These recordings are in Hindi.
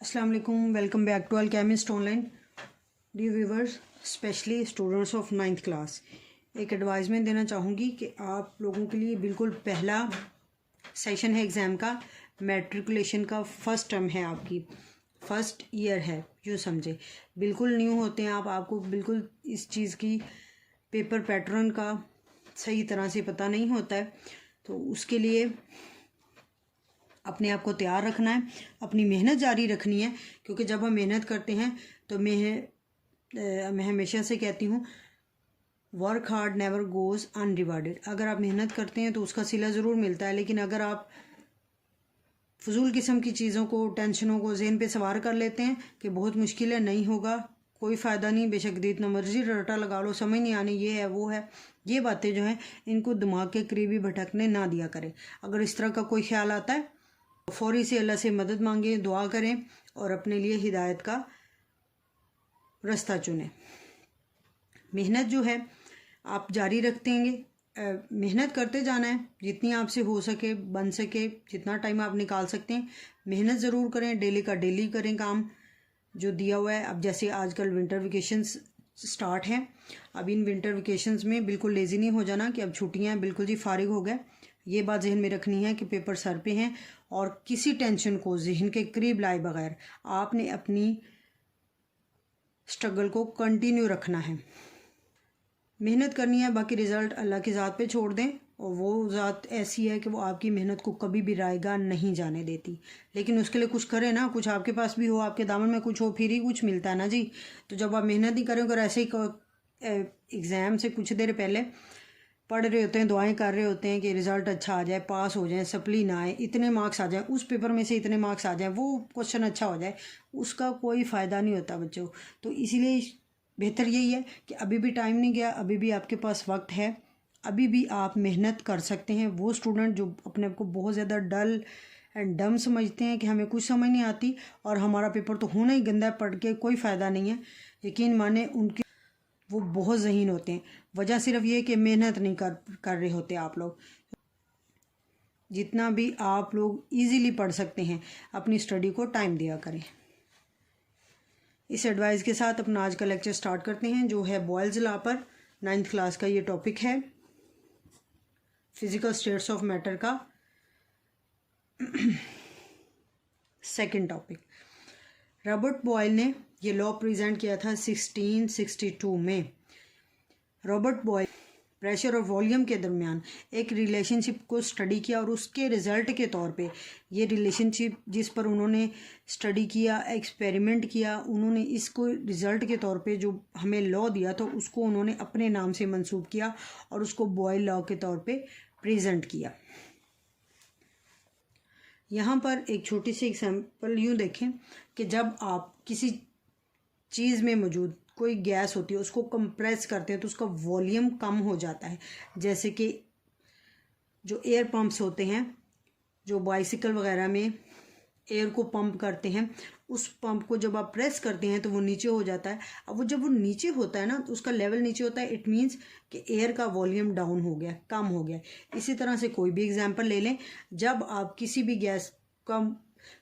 अस्सलाम वालेकुम, welcome back to Alchemist online. Dear viewers, specially students of 9th class, एक एडवाइजमेंट देना चाहूँगी कि आप लोगों के लिए बिल्कुल पहला सेशन है एग्ज़ाम का। मैट्रिकुलेशन का फर्स्ट टर्म है, आपकी फर्स्ट ईयर है, यूँ समझे। बिल्कुल न्यू होते हैं आप, आपको बिल्कुल इस चीज़ की पेपर पैटर्न का सही तरह से पता नहीं होता है। तो उसके लिए अपने आप को तैयार रखना है, अपनी मेहनत जारी रखनी है, क्योंकि जब हम मेहनत करते हैं तो मैं हमेशा से कहती हूँ, वर्क हार्ड नेवर गोज़ अनरिवार्डेड। अगर आप मेहनत करते हैं तो उसका सिला ज़रूर मिलता है, लेकिन अगर आप फजूल किस्म की चीज़ों को, टेंशनों को जहन पे सवार कर लेते हैं कि बहुत मुश्किल है, नहीं होगा, कोई फ़ायदा नहीं, बेशक जितना मर्जी रटा लगा लो, समझ नहीं आनी, ये है वो है, ये बातें जो हैं इनको दिमाग के करीबी भटकने ना दिया करें। अगर इस तरह का कोई ख्याल आता है, फौरी से अल्लाह से मदद मांगें, दुआ करें और अपने लिए हिदायत का रास्ता चुनें। मेहनत जो है आप जारी रखेंगे, मेहनत करते जाना है, जितनी आपसे हो सके, बन सके, जितना टाइम आप निकाल सकते हैं मेहनत ज़रूर करें। डेली का डेली करें काम जो दिया हुआ है। अब जैसे आजकल विंटर वेकेशंस स्टार्ट हैं, अब इन विंटर वेकेशंस में बिल्कुल लेज़ी नहीं हो जाना कि अब छुट्टियां हैं, बिल्कुल जी फारिग हो गए। ये बात जहन में रखनी है कि पेपर सर पे हैं और किसी टेंशन को जहन के करीब लाए बगैर आपने अपनी स्ट्रगल को कंटिन्यू रखना है, मेहनत करनी है। बाकी रिज़ल्ट अल्लाह की ज़ात पे छोड़ दें, और वो ज़ात ऐसी है कि वो आपकी मेहनत को कभी भी रायगा नहीं जाने देती। लेकिन उसके लिए कुछ करें ना, कुछ आपके पास भी हो, आपके दामन में कुछ हो, फिर ही कुछ मिलता है ना जी। तो जब आप मेहनत नहीं करें, अगर ऐसे ही एग्ज़ाम से कुछ देर पहले पढ़ रहे होते हैं, दुआएं कर रहे होते हैं कि रिज़ल्ट अच्छा आ जाए, पास हो जाए, सप्ली ना आए, इतने मार्क्स आ जाए, उस पेपर में से इतने मार्क्स आ जाए, वो क्वेश्चन अच्छा हो जाए, उसका कोई फ़ायदा नहीं होता बच्चों। तो इसीलिए बेहतर यही है कि अभी भी टाइम नहीं गया, अभी भी आपके पास वक्त है, अभी भी आप मेहनत कर सकते हैं। वो स्टूडेंट जो अपने आप को बहुत ज़्यादा डल एंड डम समझते हैं कि हमें कुछ समझ नहीं आती और हमारा पेपर तो होना ही गंदा है, पढ़ के कोई फ़ायदा नहीं है, यकीन माने उनके वो बहुत ज़हीन होते हैं। वजह सिर्फ ये कि मेहनत नहीं कर रहे होते आप लोग। जितना भी आप लोग इजीली पढ़ सकते हैं, अपनी स्टडी को टाइम दिया करें। इस एडवाइस के साथ अपना आज का लेक्चर स्टार्ट करते हैं, जो है बॉयल्स लॉ पर 9th क्लास का ये टॉपिक है, फिजिकल स्टेट्स ऑफ मैटर का सेकंड टॉपिक। रॉबर्ट बॉयल ने ये लॉ प्रेजेंट किया था 1662 में। रॉबर्ट बॉयल प्रेशर और वॉल्यूम के दरमियान एक रिलेशनशिप को स्टडी किया, और उसके रिज़ल्ट के तौर पे ये रिलेशनशिप जिस पर उन्होंने स्टडी किया, एक्सपेरिमेंट किया, उन्होंने इसको रिज़ल्ट के तौर पे जो हमें लॉ दिया था उसको उन्होंने अपने नाम से मंसूब किया और उसको बॉयल लॉ के तौर पे प्रेजेंट किया। यहाँ पर एक छोटी सी एग्जाम्पल यूँ देखें कि जब आप किसी चीज़ में मौजूद कोई गैस होती है, उसको कंप्रेस करते हैं तो उसका वॉल्यूम कम हो जाता है। जैसे कि जो एयर पंप्स होते हैं, जो बाइसिकल वगैरह में एयर को पंप करते हैं, उस पंप को जब आप प्रेस करते हैं तो वो नीचे हो जाता है। अब वो जब वो नीचे होता है ना, तो उसका लेवल नीचे होता है, इट मीन्स कि एयर का वॉल्यूम डाउन हो गया, कम हो गया। इसी तरह से कोई भी एग्जांपल ले लें, जब आप किसी भी गैस का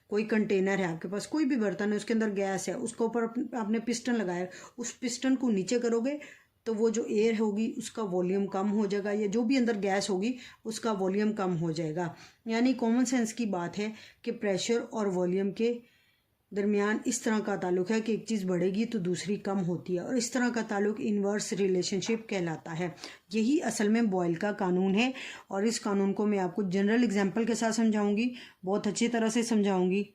कोई कंटेनर है आपके पास, कोई भी बर्तन है, उसके अंदर गैस है, उसके ऊपर आपने पिस्टन लगाया, उस पिस्टन को नीचे करोगे तो वो जो एयर होगी उसका वॉल्यूम कम हो जाएगा, या जो भी अंदर गैस होगी उसका वॉल्यूम कम हो जाएगा। यानी कॉमन सेंस की बात है कि प्रेशर और वॉल्यूम के दरमियान इस तरह का ताल्लुक है कि एक चीज़ बढ़ेगी तो दूसरी कम होती है, और इस तरह का ताल्लुक इन्वर्स रिलेशनशिप कहलाता है। यही असल में बॉयल का कानून है, और इस कानून को मैं आपको जनरल एग्जांपल के साथ समझाऊंगी, बहुत अच्छी तरह से समझाऊंगी।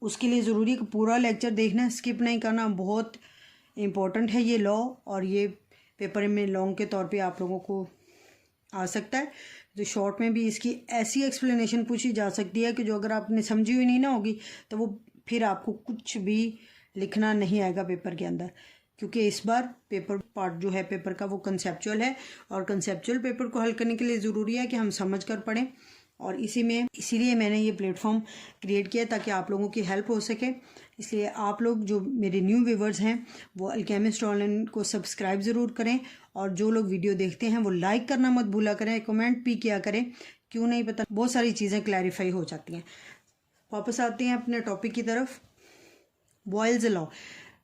उसके लिए ज़रूरी है कि पूरा लेक्चर देखना, स्किप नहीं करना, बहुत इम्पोर्टेंट है ये लॉ, और ये पेपर में लॉन्ग के तौर पे आप लोगों को आ सकता है। तो शॉर्ट में भी इसकी ऐसी एक्सप्लेनेशन पूछी जा सकती है कि जो अगर आपने समझी हुई नहीं ना होगी तो वो फिर आपको कुछ भी लिखना नहीं आएगा पेपर के अंदर, क्योंकि इस बार पेपर पार्ट जो है पेपर का वो कंसेप्चुअल है, और कंसेप्चुअल पेपर को हल करने के लिए ज़रूरी है कि हम समझ कर पढ़ें, और इसीलिए मैंने ये प्लेटफॉर्म क्रिएट किया ताकि आप लोगों की हेल्प हो सके। इसलिए आप लोग जो मेरे न्यू व्यूवर्स हैं वो अल्केमिस्ट ऑनलाइन को सब्सक्राइब ज़रूर करें, और जो लोग वीडियो देखते हैं वो लाइक करना मत भूला करें, कमेंट भी किया करें, क्यों नहीं पता बहुत सारी चीज़ें क्लैरिफाई हो जाती हैं। वापस आते हैं अपने टॉपिक की तरफ। Boyle's law.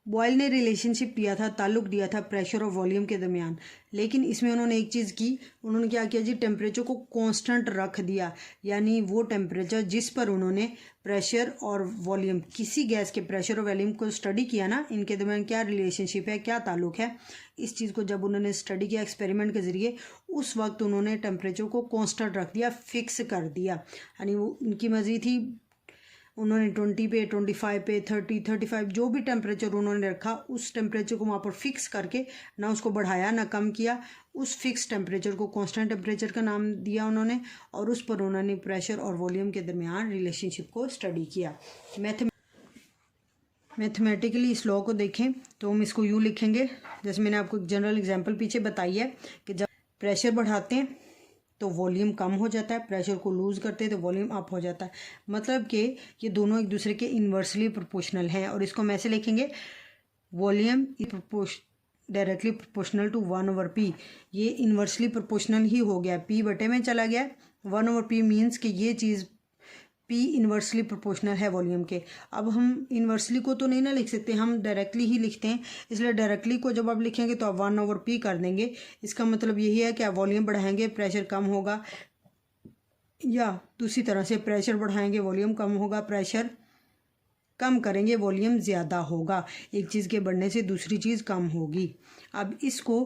बॉयल ने रिलेशनशिप दिया था, ताल्लुक दिया था प्रेशर और वॉल्यूम के दरमियान, लेकिन इसमें उन्होंने एक चीज़ की, उन्होंने क्या किया जी, टेम्परेचर को कांस्टेंट रख दिया। यानी वो टेम्परेचर जिस पर उन्होंने प्रेशर और वॉल्यूम, किसी गैस के प्रेशर और वॉल्यूम को स्टडी किया ना, इनके दरमियान क्या रिलेशनशिप है, क्या ताल्लुक है, इस चीज़ को जब उन्होंने स्टडी किया एक्सपेरिमेंट के ज़रिए, उस वक्त उन्होंने टेम्परेचर को कांस्टेंट रख दिया, फिक्स कर दिया। यानी वो उनकी मर्जी थी, उन्होंने 20 पे, 25 पे, 30, 35 जो भी टेम्परेचर उन्होंने रखा, उस टेम्परेचर को वहाँ पर फिक्स करके ना उसको बढ़ाया ना कम किया, उस फिक्स टेम्परेचर को कांस्टेंट टेम्परेचर का नाम दिया उन्होंने, और उस पर उन्होंने प्रेशर और वॉल्यूम के दरमियान रिलेशनशिप को स्टडी किया। मैथमेटिकली इस लॉ को देखें तो हम इसको यूँ लिखेंगे, जैसे मैंने आपको एक जनरल एग्जाम्पल पीछे बताई है कि जब प्रेशर बढ़ाते हैं तो वॉल्यूम कम हो जाता है, प्रेशर को लूज़ करते हैं तो वॉल्यूम अप हो जाता है। मतलब कि ये दोनों एक दूसरे के इन्वर्सली प्रोपोर्शनल हैं, और इसको हम ऐसे लिखेंगे, volume directly proportional to 1/p। ये इन्वर्सली प्रोपोर्शनल ही हो गया, p बटे में चला गया। 1/p मीन्स कि ये चीज़ p इन्वर्सली प्रोपोर्शनल है वॉल्यूम के। अब हम इन्वर्सली को तो नहीं ना लिख सकते, हम डायरेक्टली ही लिखते हैं, इसलिए डायरेक्टली को जब आप लिखेंगे तो आप 1/p कर देंगे। इसका मतलब यही है कि आप वॉल्यूम बढ़ाएंगे प्रेशर कम होगा, या दूसरी तरह से प्रेशर बढ़ाएंगे वॉल्यूम कम होगा, प्रेशर कम करेंगे वॉल्यूम ज़्यादा होगा। एक चीज़ के बढ़ने से दूसरी चीज़ कम होगी। अब इसको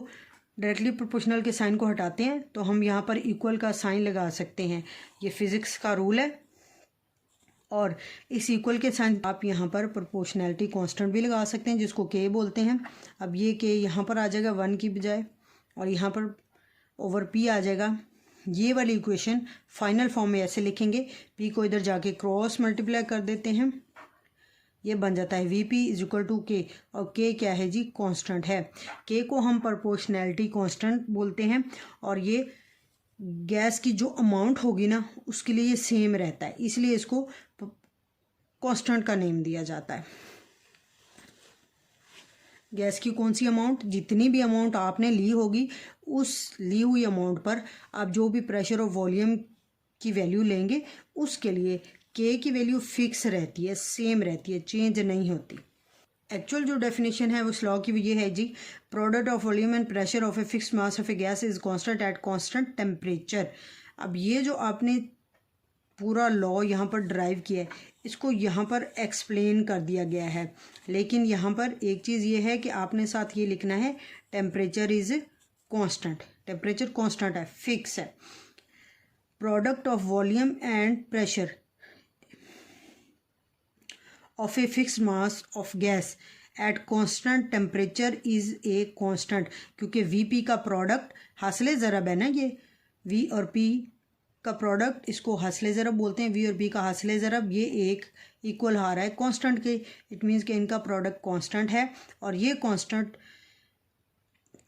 डायरेक्टली प्रोपोर्शनल के साइन को हटाते हैं तो हम यहाँ पर इक्वल का साइन लगा सकते हैं, ये फिज़िक्स का रूल है। और इस इक्वल के साइन आप यहाँ पर प्रोपोर्शनैलिटी कांस्टेंट भी लगा सकते हैं, जिसको के बोलते हैं। अब ये के यहाँ पर आ जाएगा 1 की बजाय, और यहाँ पर ओवर पी आ जाएगा। ये वाली इक्वेशन फाइनल फॉर्म में ऐसे लिखेंगे, पी को इधर जाके क्रॉस मल्टीप्लाई कर देते हैं, ये बन जाता है V P is equal to K, और के क्या है जी, कांस्टेंट है। के को हम प्रोपोर्शनैलिटी कांस्टेंट बोलते हैं, और ये गैस की जो अमाउंट होगी ना उसके लिए ये सेम रहता है, इसलिए इसको कांस्टेंट का नेम दिया जाता है। गैस की कौन सी अमाउंट, जितनी भी अमाउंट आपने ली होगी, उस ली हुई अमाउंट पर आप जो भी प्रेशर और वॉल्यूम की वैल्यू लेंगे, उसके लिए के की वैल्यू फिक्स रहती है, सेम रहती है, चेंज नहीं होती। एक्चुअल जो डेफिनेशन है उस लॉ की ये है जी, product of volume and pressure of a fixed mass of a gas is constant at constant temperature. अब ये जो आपने पूरा लॉ यहाँ पर ड्राइव किया है, इसको यहाँ पर एक्सप्लेन कर दिया गया है, लेकिन यहाँ पर एक चीज़ ये है कि आपने साथ ये लिखना है, temperature is constant, temperature constant है, फिक्स है। Product of volume and pressure of a fixed mass of gas at constant temperature is a constant, क्योंकि Vp का प्रोडक्ट हासिल ज़रब है ना, ये V और P का प्रोडक्ट, इसको हासिल ज़रब बोलते हैं, V और P का हासिल ज़रब, ये एक इक्वल आ रहा है कांस्टेंट के। इट मीन्स कि इनका प्रोडक्ट कांस्टेंट है, और ये कांस्टेंट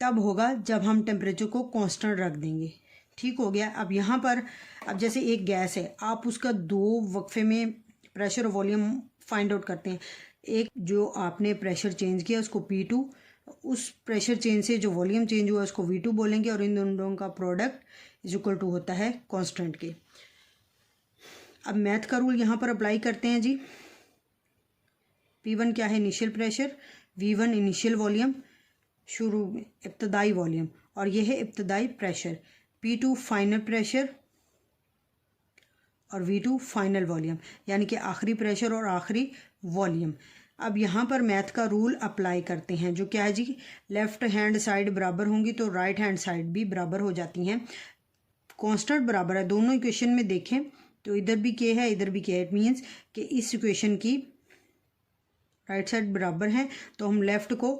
तब होगा जब हम टेम्परेचर को कांस्टेंट रख देंगे। ठीक हो गया। अब यहाँ पर, अब जैसे एक गैस है, आप उसका 2 वक्फे में प्रेशर और वॉल्यूम फाइंड आउट करते हैं। एक जो आपने प्रेशर चेंज किया उसको P2, उस प्रेशर चेंज से जो वॉल्यूम चेंज हुआ उसको V2 बोलेंगे, और इन दोनों का प्रोडक्ट इज इक्वल टू होता है कांस्टेंट के। अब मैथ का रूल यहाँ पर अप्लाई करते हैं जी। P1 क्या है, initial pressure, V1 initial volume, शुरू में इब्तदाई वॉल्यूम, और यह है इब्तदाई प्रेशर। P2 फाइनल प्रेशर, और V2 फाइनल वॉल्यूम, यानी कि आखिरी प्रेशर और आखिरी वॉल्यूम। अब यहाँ पर मैथ का रूल अप्लाई करते हैं, जो क्या है जी, लेफ़्ट हैंड साइड बराबर होंगी तो राइट हैंड साइड भी बराबर हो जाती हैं। कांस्टेंट बराबर है, दोनों इक्वेशन में देखें तो इधर भी के है इधर भी के है। इट मीन्स कि इस इक्वेशन की राइट साइड बराबर है, तो हम लेफ़्ट को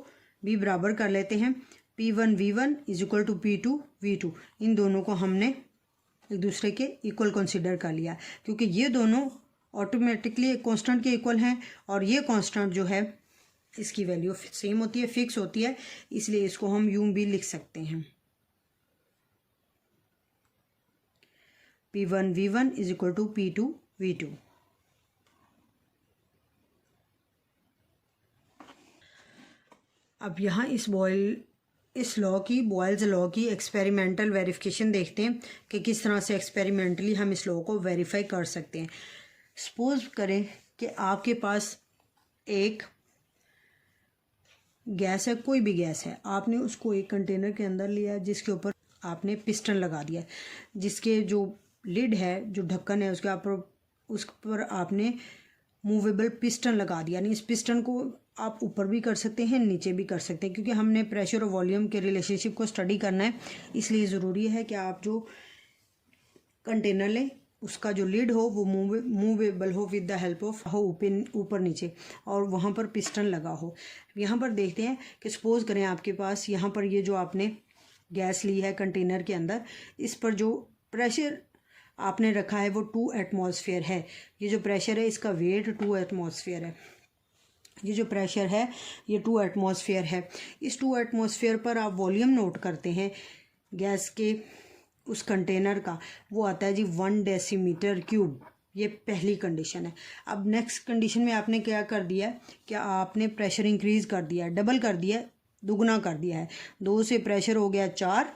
भी बराबर कर लेते हैं। P1 V1 is equal to P2 V2, इन दोनों को हमने एक दूसरे के इक्वल कंसीडर कर लिया, क्योंकि ये दोनों ऑटोमेटिकली एक कांस्टेंट के इक्वल हैं, और ये कांस्टेंट जो है इसकी वैल्यू सेम होती है, फिक्स होती है, इसलिए इसको हम यूं भी लिख सकते हैं, P1 V1 is equal to P2 V2। अब यहाँ इस लॉ की, बॉयल्स लॉ की एक्सपेरिमेंटल वेरिफिकेशन देखते हैं कि किस तरह से एक्सपेरिमेंटली हम इस लॉ को वेरीफाई कर सकते हैं। सपोज करें कि आपके पास एक गैस है, कोई भी गैस है, आपने उसको एक कंटेनर के अंदर लिया जिसके ऊपर आपने पिस्टन लगा दिया, जिसके जो लिड है, जो ढक्कन है, उस पर आपने मूवेबल पिस्टन लगा दिया। यानी इस पिस्टन को आप ऊपर भी कर सकते हैं, नीचे भी कर सकते हैं, क्योंकि हमने प्रेशर और वॉल्यूम के रिलेशनशिप को स्टडी करना है। इसलिए ज़रूरी है कि आप जो कंटेनर लें उसका जो लिड हो वो मूवेबल हो विद द हेल्प ऑफ हो ऊपर नीचे, और वहाँ पर पिस्टन लगा हो। यहाँ पर देखते हैं कि सपोज़ करें आपके पास यहाँ पर ये जो आपने गैस ली है कंटेनर के अंदर, इस पर जो प्रेशर आपने रखा है वो 2 एटमॉस्फेयर है। ये जो प्रेशर है इसका वेट 2 एटमॉस्फेयर है। ये जो प्रेशर है ये 2 एटमॉस्फेयर है। इस 2 एटमॉस्फेयर पर आप वॉल्यूम नोट करते हैं गैस के उस कंटेनर का, वो आता है जी 1 डेसीमीटर क्यूब। ये पहली कंडीशन है। अब नेक्स्ट कंडीशन में आपने क्या कर दिया है कि आपने प्रेशर इंक्रीज़ कर दिया, डबल कर दिया, दुगना कर दिया है। 2 से प्रेशर हो गया 4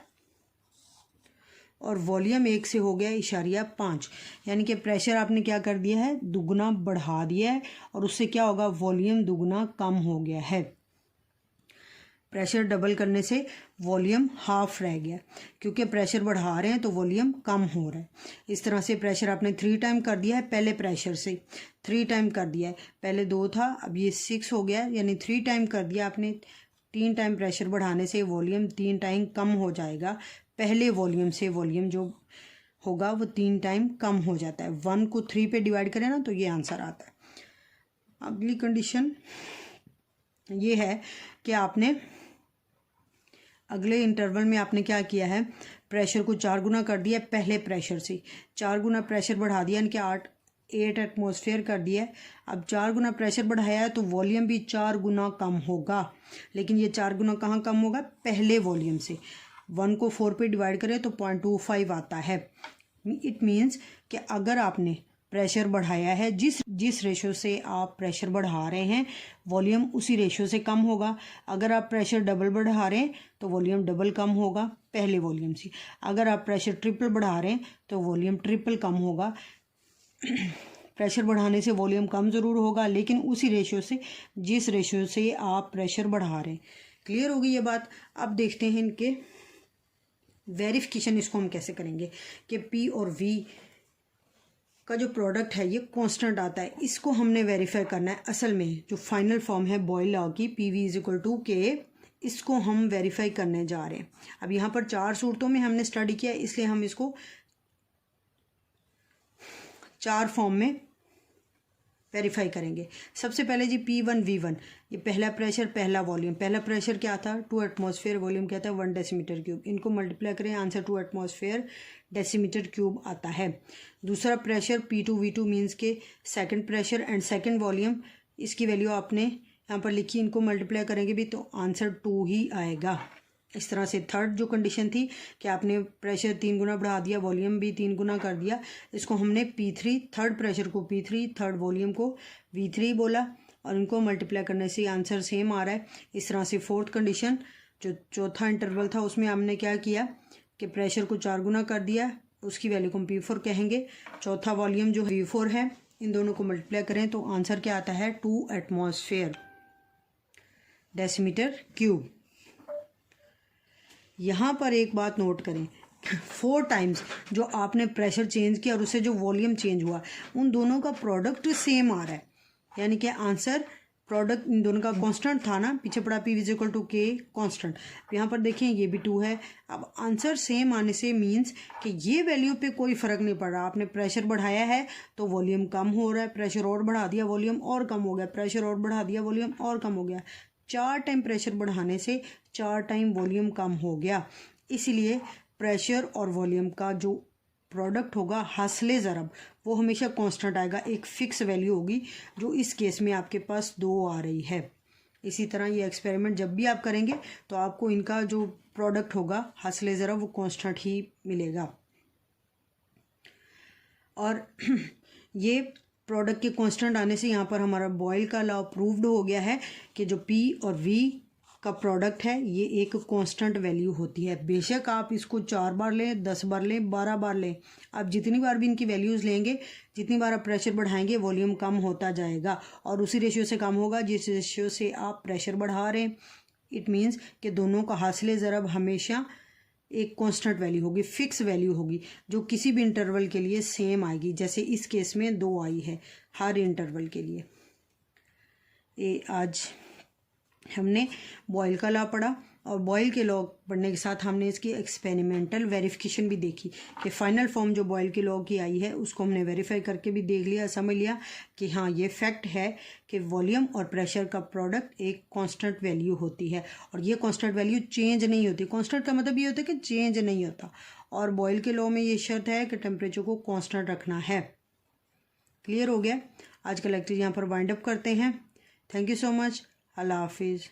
और वॉल्यूम 1 से हो गया इशारिया 5। यानी कि प्रेशर आपने क्या कर दिया है, दुगना बढ़ा दिया है, और उससे क्या होगा, वॉल्यूम दुगना कम हो गया है। प्रेशर डबल करने से वॉल्यूम हाफ रह गया, क्योंकि प्रेशर बढ़ा रहे हैं तो वॉल्यूम कम हो रहा है। इस तरह से प्रेशर आपने 3 टाइम कर दिया है, पहले प्रेशर से 3 टाइम कर दिया है। पहले 2 था, अब ये 6 हो गया, यानी 3 टाइम कर दिया आपने। 3 टाइम प्रेशर बढ़ाने से वॉल्यूम 3 टाइम कम हो जाएगा। पहले वॉल्यूम से वॉल्यूम जो होगा वो 3 टाइम कम हो जाता है। 1 को 3 पे डिवाइड करें ना तो ये आंसर आता है। अगली कंडीशन ये है कि आपने अगले इंटरवल में आपने क्या किया है, प्रेशर को 4 गुना कर दिया पहले प्रेशर से। 4 गुना प्रेशर बढ़ा दिया, यानी कि 8 एटमॉस्फेयर कर दिया है। अब 4 गुना प्रेशर बढ़ाया है तो वॉल्यूम भी 4 गुना कम होगा। लेकिन ये 4 गुना कहाँ कम होगा, पहले वॉल्यूम से। 1 को 4 पे डिवाइड करें तो 0.25 आता है। इट मीन्स कि अगर आपने प्रेशर बढ़ाया है, जिस रेशो से आप प्रेशर बढ़ा रहे हैं वॉल्यूम उसी रेशो से कम होगा। अगर आप प्रेशर डबल बढ़ा रहे हैं तो वॉल्यूम डबल कम होगा पहले वॉल्यूम से। अगर आप प्रेशर ट्रिपल बढ़ा रहे हैं तो वॉल्यूम ट्रिपल कम होगा। प्रेशर बढ़ाने से वॉल्यूम कम ज़रूर होगा, लेकिन उसी रेशो से जिस रेशो से आप प्रेशर बढ़ा रहे हैं। क्लियर होगी ये बात। अब देखते हैं इनके वेरिफिकेशन, इसको हम कैसे करेंगे कि P और V का जो प्रोडक्ट है ये कांस्टेंट आता है। इसको हमने वेरीफाई करना है। असल में जो फाइनल फॉर्म है बॉयल लॉ की PV = K, इसको हम वेरीफाई करने जा रहे हैं। अब यहाँ पर 4 सूरतों में हमने स्टडी किया, इसलिए हम इसको 4 फॉर्म में वेरीफाई करेंगे। सबसे पहले जी P1 V1, ये पहला प्रेशर पहला वॉल्यूम। पहला प्रेशर क्या था, 2 एटमॉस्फेयर, वॉल्यूम क्या था 1 डेसीमीटर क्यूब। इनको मल्टीप्लाई करें, आंसर 2 एटमॉस्फेयर डेसीमीटर क्यूब आता है। दूसरा प्रेशर P2 V2 मीन्स के second pressure and second volume, इसकी वैल्यू आपने यहाँ पर लिखी, इनको मल्टीप्लाई करेंगे भी तो आंसर 2 ही आएगा। इस तरह से थर्ड जो कंडीशन थी कि आपने प्रेशर 3 गुना बढ़ा दिया, वॉल्यूम भी 3 गुना कर दिया, इसको हमने P3, थर्ड प्रेशर को P3, थर्ड वॉल्यूम को V3 बोला, और इनको मल्टीप्लाई करने से आंसर सेम आ रहा है। इस तरह से फोर्थ कंडीशन जो चौथा इंटरवल था उसमें हमने क्या किया कि प्रेशर को 4 गुना कर दिया, उसकी वैल्यू को हम P4 कहेंगे। चौथा वॉल्यूम जो V4 है, इन दोनों को मल्टीप्लाई करें तो आंसर क्या आता है 2 एटमॉस्फेयर डेसीमीटर क्यूब। यहाँ पर एक बात नोट करें, 4 टाइम्स जो आपने प्रेशर चेंज किया और उससे जो वॉल्यूम चेंज हुआ, उन दोनों का प्रोडक्ट सेम आ रहा है। यानी कि आंसर प्रोडक्ट इन दोनों का कांस्टेंट था ना, पीछे पड़ा P = K कांस्टेंट। यहाँ पर देखें ये भी 2 है। अब आंसर सेम आने से मीन्स कि ये वैल्यू पे कोई फ़र्क नहीं पड़ रहा। आपने प्रेशर बढ़ाया है तो वॉल्यूम कम हो रहा है, प्रेशर और बढ़ा दिया वॉल्यूम और कम हो गया, प्रेशर और बढ़ा दिया वॉल्यूम और कम हो गया। 4 टाइम प्रेशर बढ़ाने से 4 टाइम वॉल्यूम कम हो गया। इसलिए प्रेशर और वॉल्यूम का जो प्रोडक्ट होगा हासिले ज़रब, वो हमेशा कांस्टेंट आएगा, एक फ़िक्स वैल्यू होगी, जो इस केस में आपके पास 2 आ रही है। इसी तरह ये एक्सपेरिमेंट जब भी आप करेंगे तो आपको इनका जो प्रोडक्ट होगा हासिले ज़रब वो कांस्टेंट ही मिलेगा। और ये प्रोडक्ट के कांस्टेंट आने से यहाँ पर हमारा बॉयल का लॉ प्रूव्ड हो गया है कि जो P और V का प्रोडक्ट है, ये एक कांस्टेंट वैल्यू होती है। बेशक आप इसको 4 बार लें, 10 बार लें, 12 बार लें, आप जितनी बार भी इनकी वैल्यूज़ लेंगे, जितनी बार आप प्रेशर बढ़ाएंगे, वॉल्यूम कम होता जाएगा और उसी रेशियो से कम होगा जिस रेशियो से आप प्रेशर बढ़ा रहे हैं। इट मीन्स कि दोनों का हासिल ज़रब हमेशा एक कांस्टेंट वैल्यू होगी, फिक्स वैल्यू होगी, जो किसी भी इंटरवल के लिए सेम आएगी। जैसे इस केस में 2 आई है हर इंटरवल के लिए। आज हमने बॉयल का लॉ पढ़ा और बॉयल के लॉ पढ़ने के साथ हमने इसकी एक्सपेरिमेंटल वेरिफिकेशन भी देखी कि फाइनल फॉर्म जो बॉयल के लॉ की आई है उसको हमने वेरीफाई करके भी देख लिया, समझ लिया कि हाँ ये फैक्ट है कि वॉल्यूम और प्रेशर का प्रोडक्ट एक कांस्टेंट वैल्यू होती है और ये कांस्टेंट वैल्यू चेंज नहीं होती। कांस्टेंट का मतलब ये होता है कि चेंज नहीं होता और बॉयल के लॉ में ये शर्त है कि टेम्परेचर को कांस्टेंट रखना है। क्लियर हो गया? आज का लेक्चर यहाँ पर वाइंड अप करते हैं। Thank you so much. अल्लाह हाफिज़।